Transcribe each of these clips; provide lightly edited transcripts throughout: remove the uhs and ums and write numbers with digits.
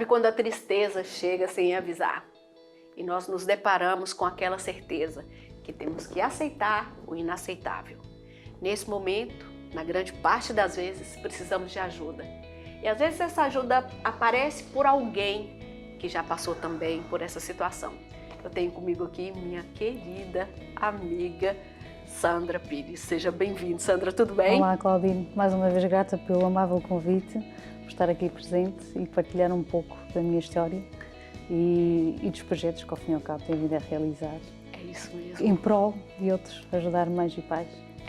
Sabe quando a tristeza chega sem avisar e nós nos deparamos com aquela certeza que temos que aceitar o inaceitável. Nesse momento, na grande parte das vezes, precisamos de ajuda. E às vezes essa ajuda aparece por alguém que já passou também por essa situação. Eu tenho comigo aqui minha querida amiga Sandra Pires. Seja bem-vinda, Sandra, tudo bem? Olá, Claudine. Mais uma vez grata pelo amável convite, por estar aqui presente e partilhar um pouco da minha história e dos projetos que ao fim e ao cabo tenho vindo a realizar. É isso mesmo. Em prol de outros, ajudar mães e pais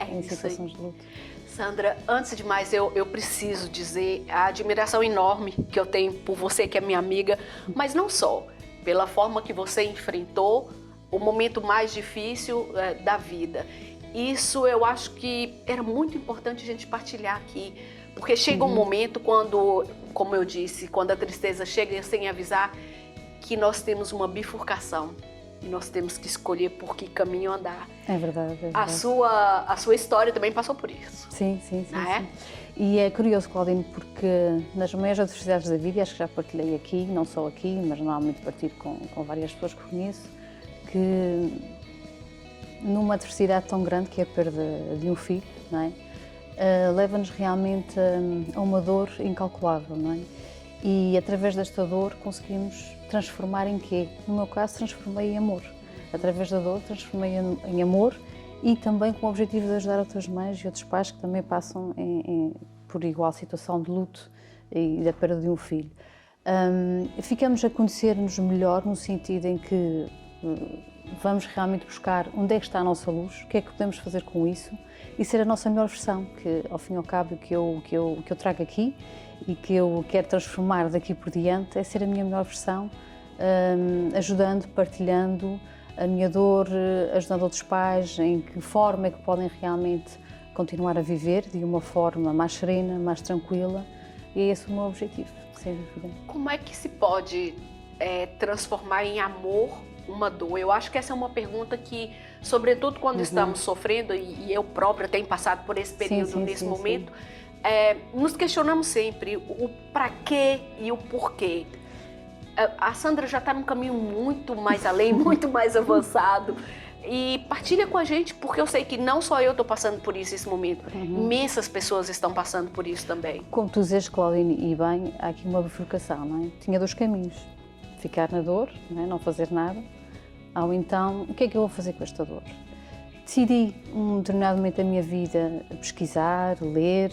em situações aí. de luto. Sandra, antes de mais, eu preciso dizer a admiração enorme que eu tenho por você, que é minha amiga, mas não só, pela forma que você enfrentou o momento mais difícil da vida. Isso eu acho que era muito importante a gente partilhar aqui, porque chega um momento quando, como eu disse, quando a tristeza chega sem avisar, que nós temos uma bifurcação e nós temos que escolher por que caminho andar. É verdade, é verdade. A sua história também passou por isso. Sim. Não é? E é curioso, Claudine, porque nas maiores adversidades da vida, acho que já partilhei aqui, não só aqui, mas normalmente partilho com várias pessoas que conheço, que numa adversidade tão grande que é a perda de um filho, não é? Leva-nos realmente a uma dor incalculável, não é? E através desta dor conseguimos transformar em quê? No meu caso, transformei em amor. Através da dor, transformei em amor e também com o objetivo de ajudar outras mães e outros pais que também passam por igual situação de luto e da perda de um filho. Ficamos a conhecer-nos melhor no sentido em que vamos realmente buscar onde é que está a nossa luz, o que é que podemos fazer com isso e ser a nossa melhor versão, que ao fim e ao cabo que eu trago aqui e que eu quero transformar daqui por diante é ser a minha melhor versão, ajudando, partilhando a minha dor, ajudando outros pais, em que forma é que podem realmente continuar a viver de uma forma mais serena, mais tranquila, e é esse o meu objetivo, sem dúvida. Como é que se pode transformar em amor uma dor? Eu acho que essa é uma pergunta que, sobretudo quando estamos sofrendo, e eu própria tenho passado por esse período nesse momento, nos questionamos sempre o para quê e o porquê. A Sandra já está num caminho muito mais além, muito mais avançado. E partilha com a gente, porque eu sei que não só eu estou passando por isso nesse momento, imensas pessoas estão passando por isso também. Como tu dizes, Claudine, e bem, há aqui uma bifurcação, não é? Tinha dois caminhos, ficar na dor, não fazer nada, ou então, o que é que eu vou fazer com esta dor? Decidi, um determinado momento da minha vida, pesquisar, ler,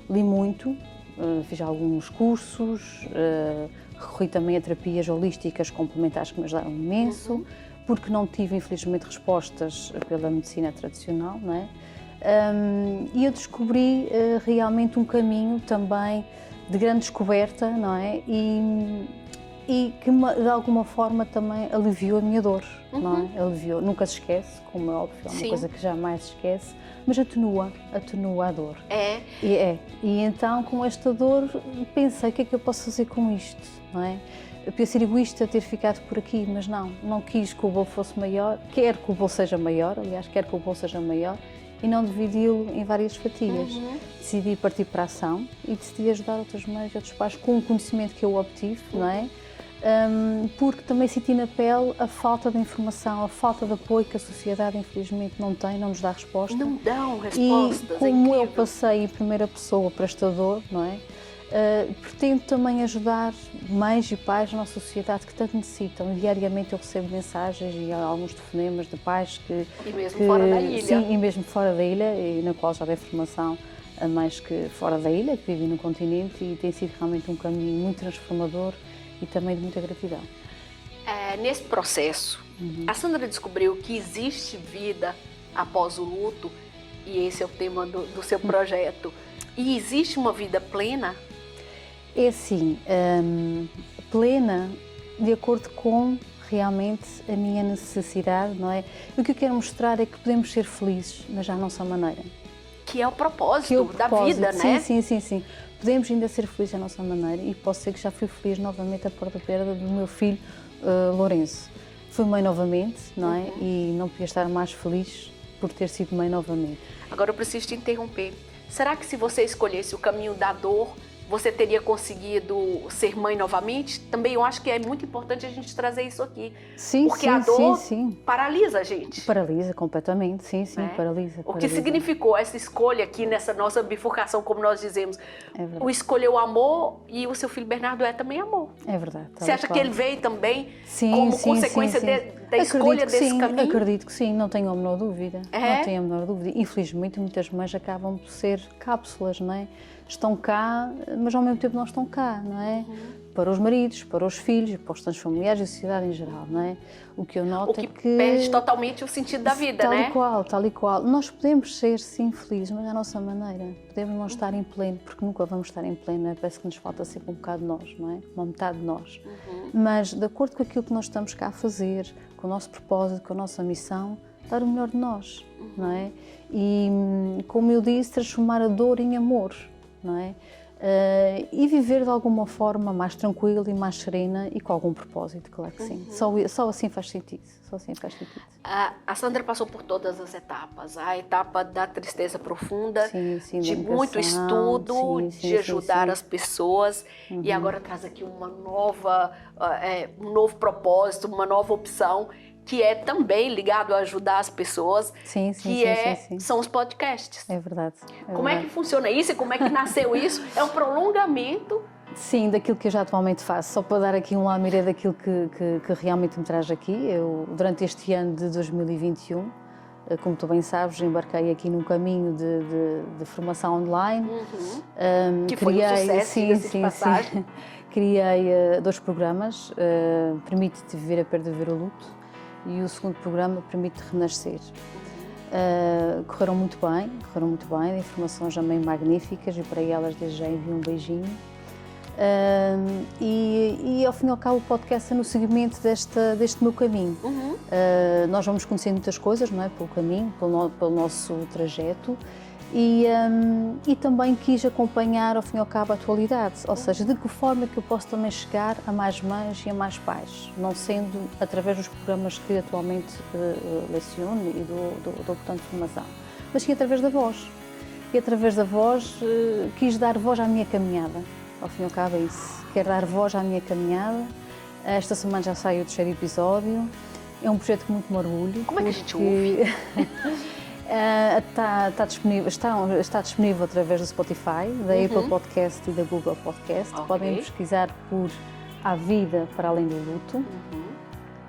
li muito, fiz alguns cursos, recorri também a terapias holísticas complementares que me ajudaram imenso, porque não tive, infelizmente, respostas pela medicina tradicional, não é? E eu descobri realmente um caminho também de grande descoberta, não é? E que de alguma forma também aliviou a minha dor, não é? Aliviou, nunca se esquece, como é óbvio, é uma coisa que jamais se esquece, mas atenua a dor. E então, com esta dor, pensei, o que é que eu posso fazer com isto, não é? Eu podia ser egoísta ter ficado por aqui, mas não quis que o bolo fosse maior, quero que o bolo seja maior, aliás, quero que o bolo seja maior, e não dividi-lo em várias fatias. Decidi partir para a ação e decidi ajudar outras mães e outros pais com o conhecimento que eu obtive, não é? Porque também senti na pele a falta de informação, a falta de apoio que a sociedade infelizmente não tem, não nos dá resposta. Não dão respostas. E como eu passei em primeira pessoa por esta dor, não é? Pretendo também ajudar mães e pais na nossa sociedade que tanto necessitam. Diariamente eu recebo mensagens e alguns telefonemas de pais que... E mesmo fora da ilha. Sim, e mesmo fora da ilha, e na qual já dei formação a mães que fora da ilha, que vivem no continente, e tem sido realmente um caminho muito transformador e também de muita gratidão. Nesse processo, a Sandra descobriu que existe vida após o luto, e esse é o tema do seu projeto. E existe uma vida plena? É assim, plena de acordo com realmente a minha necessidade, não é? O que eu quero mostrar é que podemos ser felizes, mas à nossa maneira. Que é o propósito da vida, né? Sim. Podemos ainda ser felizes à nossa maneira e posso ser que já fui feliz novamente após a perda do meu filho, Lourenço. Fui mãe novamente, não é? E não podia estar mais feliz por ter sido mãe novamente. Agora eu preciso te interromper. Será que se você escolhesse o caminho da dor, você teria conseguido ser mãe novamente? Também eu acho que é muito importante a gente trazer isso aqui. Sim, porque sim, a dor sim. paralisa a gente. Paralisa completamente, sim, Né? paralisa. O que significou essa escolha aqui nessa nossa bifurcação, como nós dizemos? O escolher o amor, e o seu filho Bernardo é também amor. É verdade. Você acha que ele veio também como consequência da escolha desse caminho? Acredito que sim, não tenho a menor dúvida. É? Não tenho a menor dúvida. Infelizmente, muitas mães acabam por ser cápsulas, não é? Estão cá, mas ao mesmo tempo não estão cá, não é? Para os maridos, para os filhos, para os tantos familiares e a sociedade em geral, não é? O que eu noto é que perde totalmente o sentido da vida, tal né? Tal e qual. Nós podemos ser, sim, felizes, mas à nossa maneira. Podemos não estar em pleno, porque nunca vamos estar em pleno, né? Parece que nos falta sempre um bocado de nós, não é? Uma metade de nós. Mas, de acordo com aquilo que nós estamos cá a fazer, com o nosso propósito, com a nossa missão, dar o melhor de nós, não é? E, como eu disse, transformar a dor em amor, não é? E viver de alguma forma mais tranquila e mais serena e com algum propósito, claro que sim. Só assim faz sentido. Só assim faz sentido. A Sandra passou por todas as etapas. A etapa da tristeza profunda, sim, de muito estudo, de ajudar as pessoas. E agora traz aqui uma nova, um novo propósito, uma nova opção, que é também ligado a ajudar as pessoas, são os podcasts. É verdade. Como é que funciona isso e como é que nasceu isso? É um prolongamento? Sim, daquilo que eu já atualmente faço. Só para dar aqui um lamiré daquilo que realmente me traz aqui. Eu, durante este ano de 2021, como tu bem sabes, embarquei aqui num caminho de formação online. Que foi um sucesso, de passagem. Criei 2 programas, Permite-te Viver a Perda de Ver o Luto, e o segundo programa, Permite-te Renascer. Correram muito bem, informações também magníficas, e para elas desde já envio um beijinho. E ao fim e ao cabo o podcast é no seguimento deste meu caminho. Nós vamos conhecendo muitas coisas, não é? Pelo caminho, pelo nosso trajeto, e também quis acompanhar ao fim e ao cabo a atualidade, ou seja, de que forma é que eu posso também chegar a mais mães e a mais pais, não sendo através dos programas que atualmente leciono e dou portanto formação, mas sim através da voz. E através da voz quis dar voz à minha caminhada. Ao fim e ao cabo é isso. Quero dar voz à minha caminhada. Esta semana já sai o 3º episódio. É um projeto com muito orgulho. Como é que a gente ouve? Está disponível através do Spotify, da Apple Podcast e da Google Podcast. Podem pesquisar por A Vida para Além do Luto.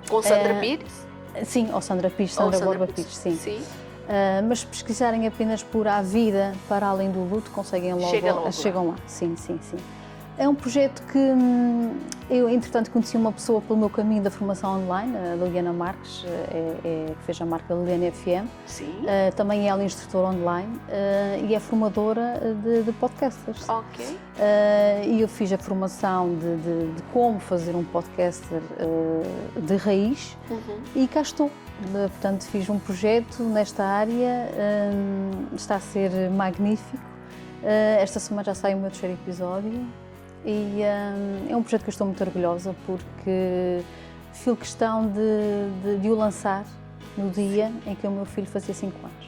Com Sandra Pires? Sim, ou Sandra Pires, Sandra Borba Pires, sim. Mas se pesquisarem apenas por A Vida para Além do Luto, conseguem chegam lá. Sim. É um projeto que eu, entretanto, conheci uma pessoa pelo meu caminho da formação online, a Liliana Marques, que fez a marca Liliana FM. Sim. Também é ela instrutora online e é formadora de podcasters. Ok. E eu fiz a formação de como fazer um podcaster de raiz e cá estou. Portanto, fiz um projeto nesta área, está a ser magnífico. Esta semana já sai o meu 3º episódio e é um projeto que eu estou muito orgulhosa porque fiz questão de o lançar no dia em que o meu filho fazia 5 anos.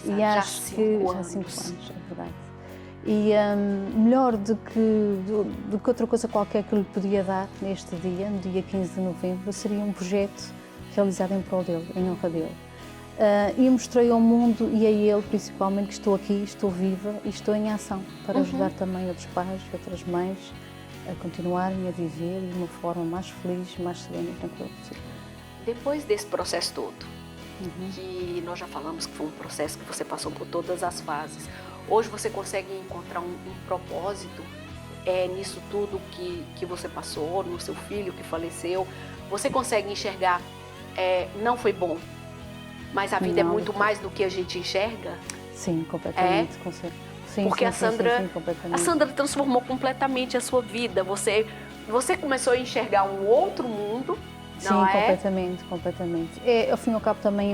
E acho que já 5 anos, é verdade. E melhor do que outra coisa qualquer que eu lhe podia dar neste dia, no dia 15 de novembro, seria um projeto realizado em prol dele, em honra dele. E mostrei ao mundo e a ele principalmente que estou aqui, estou viva e estou em ação para ajudar também outros pais e outras mães a continuarem a viver de uma forma mais feliz, mais serena e tranquila possível. Depois desse processo todo, que nós já falamos que foi um processo que você passou por todas as fases, hoje você consegue encontrar um propósito nisso tudo que você passou, no seu filho que faleceu? Você consegue enxergar, não foi bom, mas a vida é muito mais do que a gente enxerga? Sim, completamente. Sim, porque sim, a Sandra transformou completamente a sua vida. Você começou a enxergar um outro mundo, não é? Completamente. Ao fim e ao cabo também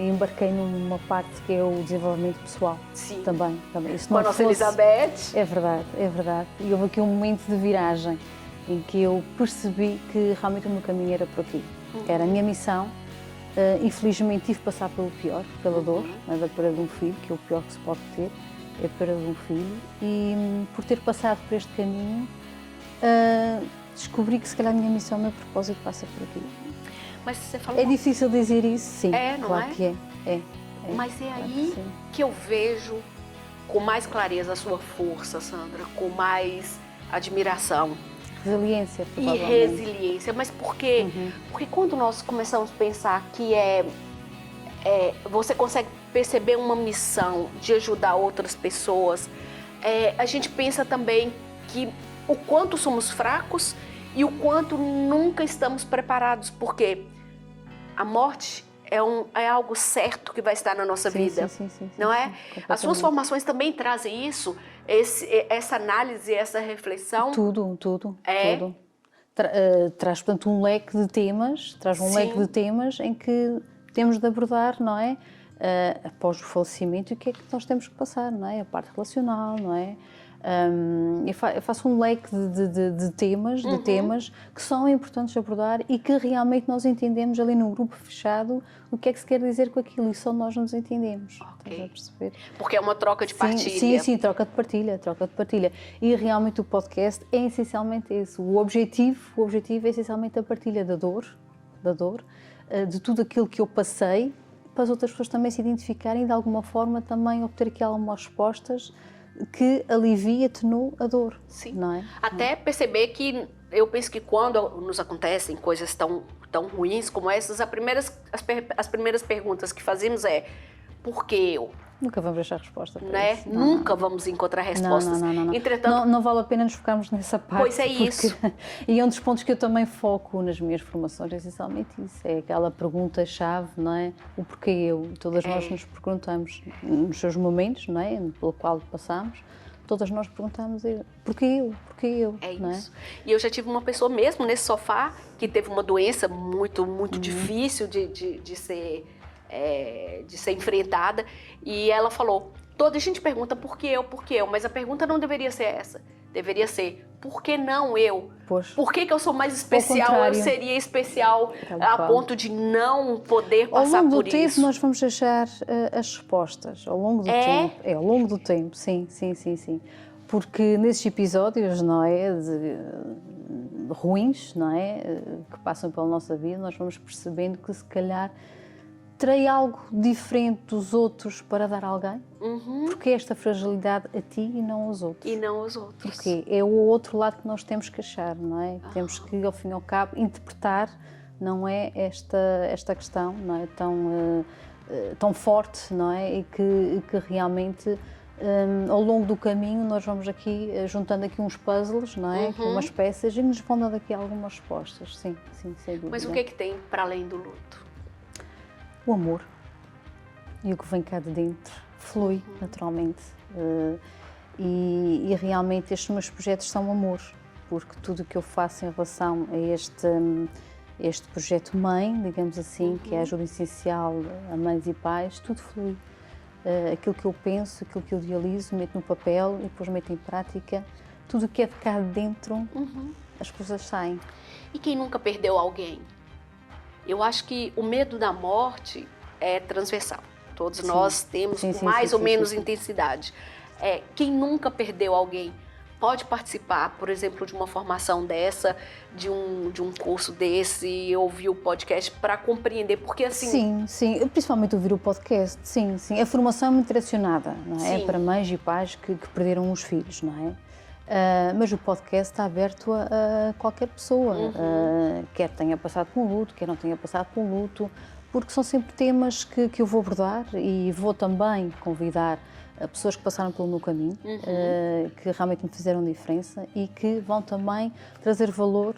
embarquei numa parte que é o desenvolvimento pessoal. Sim. Também. Isso com a nossa Elizabeth. É verdade. E houve aqui um momento de viragem em que eu percebi que realmente o meu caminho era por aqui. Era a minha missão. Infelizmente tive que passar pelo pior, pela dor, da perda de um filho, que é o pior que se pode ter, é a perda de um filho e por ter passado por este caminho descobri que se calhar a minha missão, o meu propósito passa por aqui. Mas você falou... É difícil dizer isso, sim, não claro é? que é. Mas é aí que eu vejo com mais clareza a sua força, Sandra, com mais admiração. Resiliência, E provavelmente. resiliência. Mas por quê? Porque quando nós começamos a pensar que você consegue perceber uma missão de ajudar outras pessoas, a gente pensa também que o quanto somos fracos e o quanto nunca estamos preparados, porque a morte é algo certo que vai estar na nossa vida, sim, não é? As suas formações também trazem isso, essa análise, essa reflexão? Tudo. Traz, portanto, um leque de temas, leque de temas em que temos de abordar, não é? Após o falecimento, o que é que nós temos que passar, não é? A parte relacional, não é? Eu faço um leque de temas que são importantes de abordar e que realmente nós entendemos ali num grupo fechado o que é que se quer dizer com aquilo e só nós nos entendemos. Estás a perceber? Porque é uma troca de partilha. Sim, troca de partilha. E realmente o podcast é essencialmente isso. O objetivo é essencialmente a partilha da dor, de tudo aquilo que eu passei, para as outras pessoas também se identificarem e de alguma forma também obter aqui algumas respostas que alivia, atenua a dor. Sim. Não é? Até perceber que eu penso que quando nos acontecem coisas tão ruins como essas, as primeiras perguntas que fazemos é: por que eu? Nunca vamos achar resposta para né? isso. Nunca vamos encontrar respostas. Não. Entretanto, não vale a pena nos focarmos nessa parte. Pois é isso. E é um dos pontos que eu também foco nas minhas formações, é essencialmente isso. É aquela pergunta-chave, não é? O porquê eu. Todas nós nos perguntamos nos seus momentos, não é? Pelo qual passamos. Todas nós perguntamos porquê eu. É não isso. E eu já tive uma pessoa mesmo nesse sofá que teve uma doença muito difícil de ser enfrentada, e ela falou: toda a gente pergunta por que eu, mas a pergunta não deveria ser essa, deveria ser: por que não eu? Pois. Por que eu sou mais especial? Eu seria especial a ponto de não poder passar por isso? Ao longo do tempo nós vamos achar as respostas, ao longo do tempo. Ao longo do tempo, sim. Porque nesses episódios, não é, ruins, não é, que passam pela nossa vida, nós vamos percebendo que se calhar terei algo diferente dos outros para dar a alguém? Porque esta fragilidade a ti e não aos outros? E não aos outros. Porque é o outro lado que nós temos que achar, não é? Temos que, ao fim e ao cabo, interpretar, não é, esta questão, não é, tão forte, não é? E que realmente, ao longo do caminho, nós vamos aqui juntando aqui uns puzzles, não é? Umas peças, e nos vão dando aqui algumas respostas, sim, sem dúvida. Mas o que é que tem para além do luto? O amor e o que vem cá de dentro flui naturalmente e realmente estes meus projetos são amor, porque tudo o que eu faço em relação a este projeto mãe, digamos assim, que é a ajuda essencial a mães e pais, tudo flui. Aquilo que eu penso, aquilo que eu idealizo, meto no papel e depois meto em prática, tudo o que é de cá de dentro, as coisas saem. E quem nunca perdeu alguém? Eu acho que o medo da morte é transversal. Todos nós temos com mais ou menos intensidade. Quem nunca perdeu alguém pode participar, por exemplo, de uma formação dessa, de um curso desse, ouvir o podcast para compreender, porque assim... Sim, principalmente ouvir o podcast, sim. A formação é muito direcionada, não é? Para mães e pais que perderam os filhos, não é? Mas o podcast está aberto a qualquer pessoa, quer tenha passado por um luto, quer não tenha passado por um luto, porque são sempre temas que eu vou abordar e vou também convidar pessoas que passaram pelo meu caminho, que realmente me fizeram diferença e que vão também trazer valor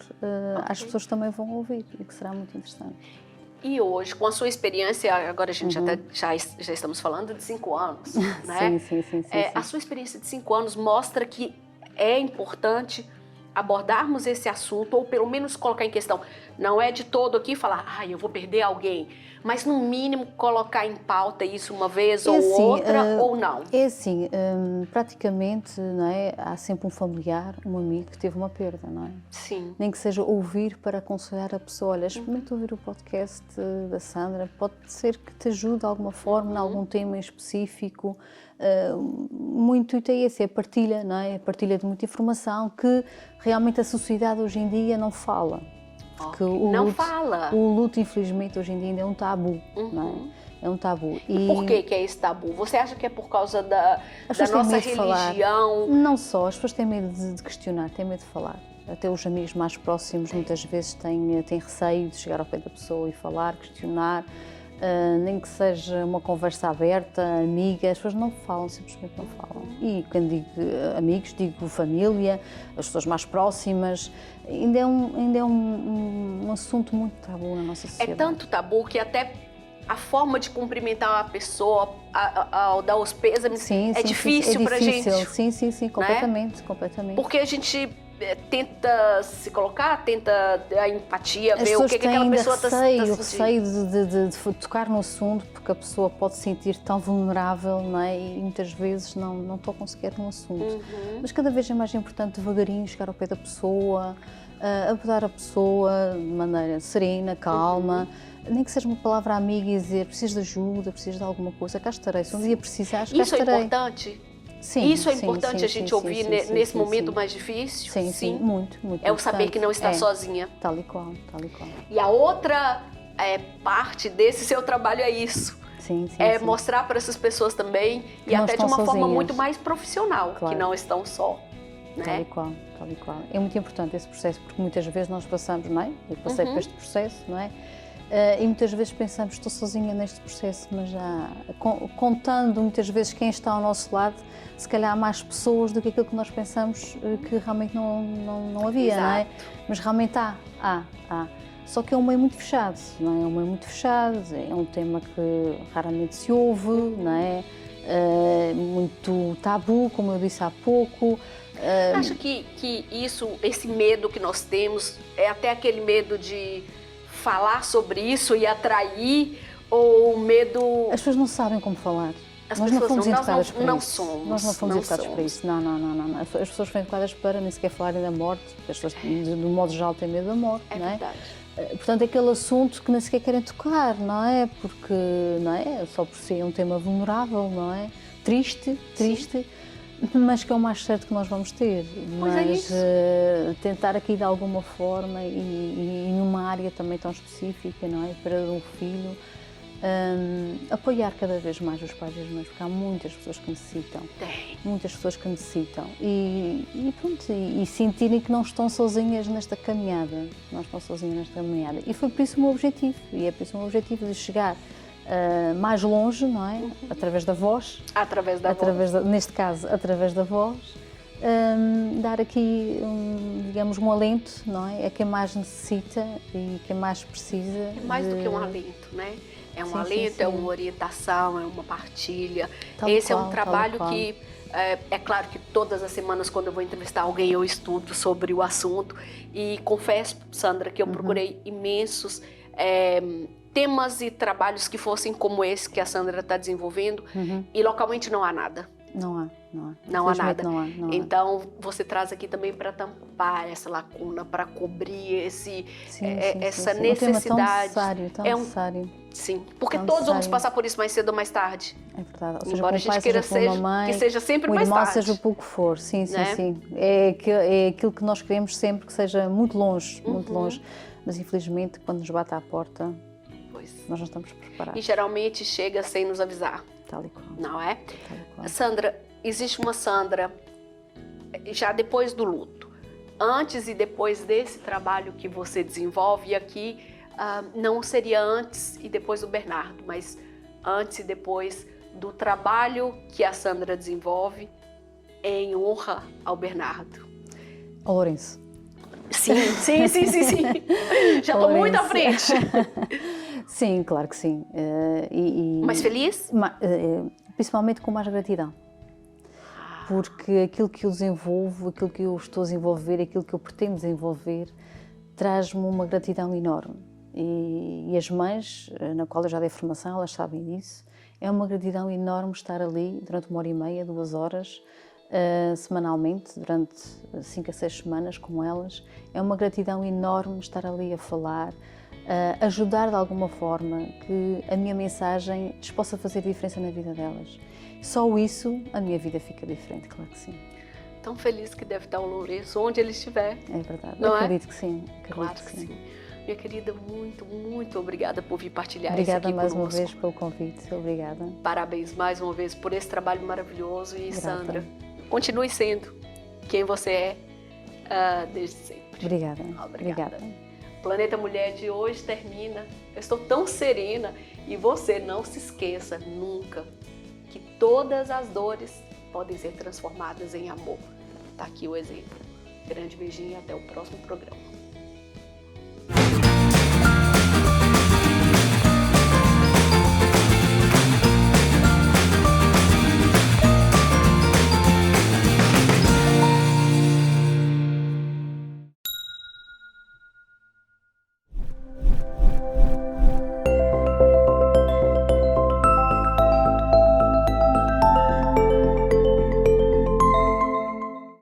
às pessoas que também vão ouvir e que será muito interessante. E hoje, com a sua experiência, agora a gente já estamos falando de 5 anos, né? Sim. A sua experiência de 5 anos mostra que é importante abordarmos esse assunto, ou pelo menos colocar em questão. Não é de todo aqui falar, eu vou perder alguém, mas no mínimo colocar em pauta isso uma vez ou outra, ou não. É assim, praticamente, não é, há sempre um familiar, um amigo que teve uma perda, não é? Sim. Nem que seja ouvir para aconselhar a pessoa, olha, experimenta ouvir o podcast da Sandra, pode ser que te ajude de alguma forma, em algum tema em específico, o intuito é esse, é a partilha, não é? A partilha de muita informação que realmente a sociedade hoje em dia não fala. Porque não fala. O luto, infelizmente, hoje em dia ainda é um tabu, não é? É um tabu. E por que é esse tabu? Você acha que é por causa da nossa religião? Não só, as pessoas têm medo de questionar, têm medo de falar. Até os amigos mais próximos muitas vezes têm receio de chegar ao pé da pessoa e falar, questionar, nem que seja uma conversa aberta, amiga, as pessoas não falam, simplesmente não falam. E quando digo amigos, digo família, as pessoas mais próximas, ainda é um assunto muito tabu na nossa sociedade. É tanto tabu que até a forma de cumprimentar a pessoa, ao dar os pêsames, é difícil pra gente. Sim, completamente, né? Completamente. Porque a gente tenta se colocar, tenta a empatia, ver o que aquela pessoa está sentindo. Receio de tocar no assunto, porque a pessoa pode se sentir tão vulnerável, não é? E muitas vezes não tocam sequer no assunto. Mas cada vez é mais importante devagarinho chegar ao pé da pessoa, abordar a pessoa de maneira serena, calma. Nem que seja uma palavra amiga e dizer preciso de ajuda, preciso de alguma coisa, cá estarei. Se um dia precisares, cá estarei. Isso é importante? Sim, isso é importante a gente ouvir nesse momento mais difícil? Sim, muito. É o saber que não está sozinha. Tal e qual. E a outra parte desse seu trabalho é isso. É mostrar para essas pessoas também, e até de uma forma muito mais profissional, que não estão só. Né? Tal e qual. É muito importante esse processo, porque muitas vezes nós passamos, não é? Eu passei por este processo, não é? E muitas vezes pensamos, estou sozinha neste processo, mas já contando muitas vezes quem está ao nosso lado, se calhar há mais pessoas do que aquilo que nós pensamos que realmente não havia, não é? Mas realmente há. Só que é um meio muito fechado, não é? É um meio muito fechado, é um tema que raramente se ouve, não é? Muito tabu, como eu disse há pouco. Acho que esse medo que nós temos é até aquele medo de falar sobre isso e atrair, ou o medo... As pessoas não sabem como falar. Nós não fomos educadas para não isso. somos. Nós não fomos educados para isso. Não. As pessoas foram educadas para nem sequer falarem da morte, porque as pessoas, de modo geral, têm medo da morte, não é? Verdade. Portanto, é aquele assunto que nem sequer querem tocar, não é? Porque, não é? Só por ser um tema vulnerável, não é? Triste, mas que é o mais certo que nós vamos ter. Mas tentar aqui de alguma forma e numa área também tão específica, não é? Para um filho, apoiar cada vez mais os pais e as mães, porque há muitas pessoas que necessitam. Muitas pessoas que necessitam. E sentirem que não estão sozinhas nesta caminhada. E foi por isso o meu objetivo. E é por isso o meu objetivo de chegar mais longe, não é? Através da voz. Neste caso, através da voz. Dar aqui, digamos, um alento, não é? É quem mais necessita e quem mais precisa. É mais do que um alento, né? É um alento, é uma orientação, é uma partilha. Esse é um trabalho que, é claro que todas as semanas, quando eu vou entrevistar alguém, eu estudo sobre o assunto. E confesso, Sandra, que eu procurei imensos temas e trabalhos que fossem como esse que a Sandra está desenvolvendo, e localmente não há nada. Não há nada. Não há. Então, você traz aqui também para tampar essa lacuna, para cobrir essa necessidade. Tão necessário. Sim, porque todos vamos passar por isso mais cedo ou mais tarde. É verdade. Ou seja, embora a gente queira que seja sempre mais tarde. Seja o pouco for, sim. É aquilo que nós queremos sempre que seja muito longe, Mas infelizmente, quando nos bate à porta, nós não estamos preparados. E geralmente chega sem nos avisar. Tal e qual. Não é? Sandra, existe uma Sandra já depois do luto, antes e depois desse trabalho que você desenvolve, e aqui não seria antes e depois do Bernardo, mas antes e depois do trabalho que a Sandra desenvolve em honra ao Bernardo. Ao Lourenço. Sim. Já estou muito à frente. Sim, claro que sim. Mais feliz? Principalmente com mais gratidão. Porque aquilo que eu desenvolvo, aquilo que eu estou a desenvolver, aquilo que eu pretendo desenvolver, traz-me uma gratidão enorme. E as mães, na qual eu já dei formação, elas sabem disso, é uma gratidão enorme estar ali durante 1h30, 2 horas, semanalmente, durante 5 a 6 semanas com elas. É uma gratidão enorme estar ali a falar, ajudar de alguma forma, que a minha mensagem lhes possa fazer diferença na vida delas. Só isso, a minha vida fica diferente, claro que sim. Tão feliz que deve estar o Lourenço, onde ele estiver. É verdade, não acredito que sim. Claro que sim. Minha querida, muito, muito obrigada por vir partilhar obrigada isso aqui mais conosco. uma vez pelo convite, obrigada. Parabéns mais uma vez por esse trabalho maravilhoso. E Grata. Sandra, continue sendo quem você é desde sempre. Obrigada. Obrigada. O Planeta Mulher de hoje termina. Eu estou tão serena e você não se esqueça nunca que todas as dores podem ser transformadas em amor. Tá aqui o exemplo. Grande beijinho e até o próximo programa.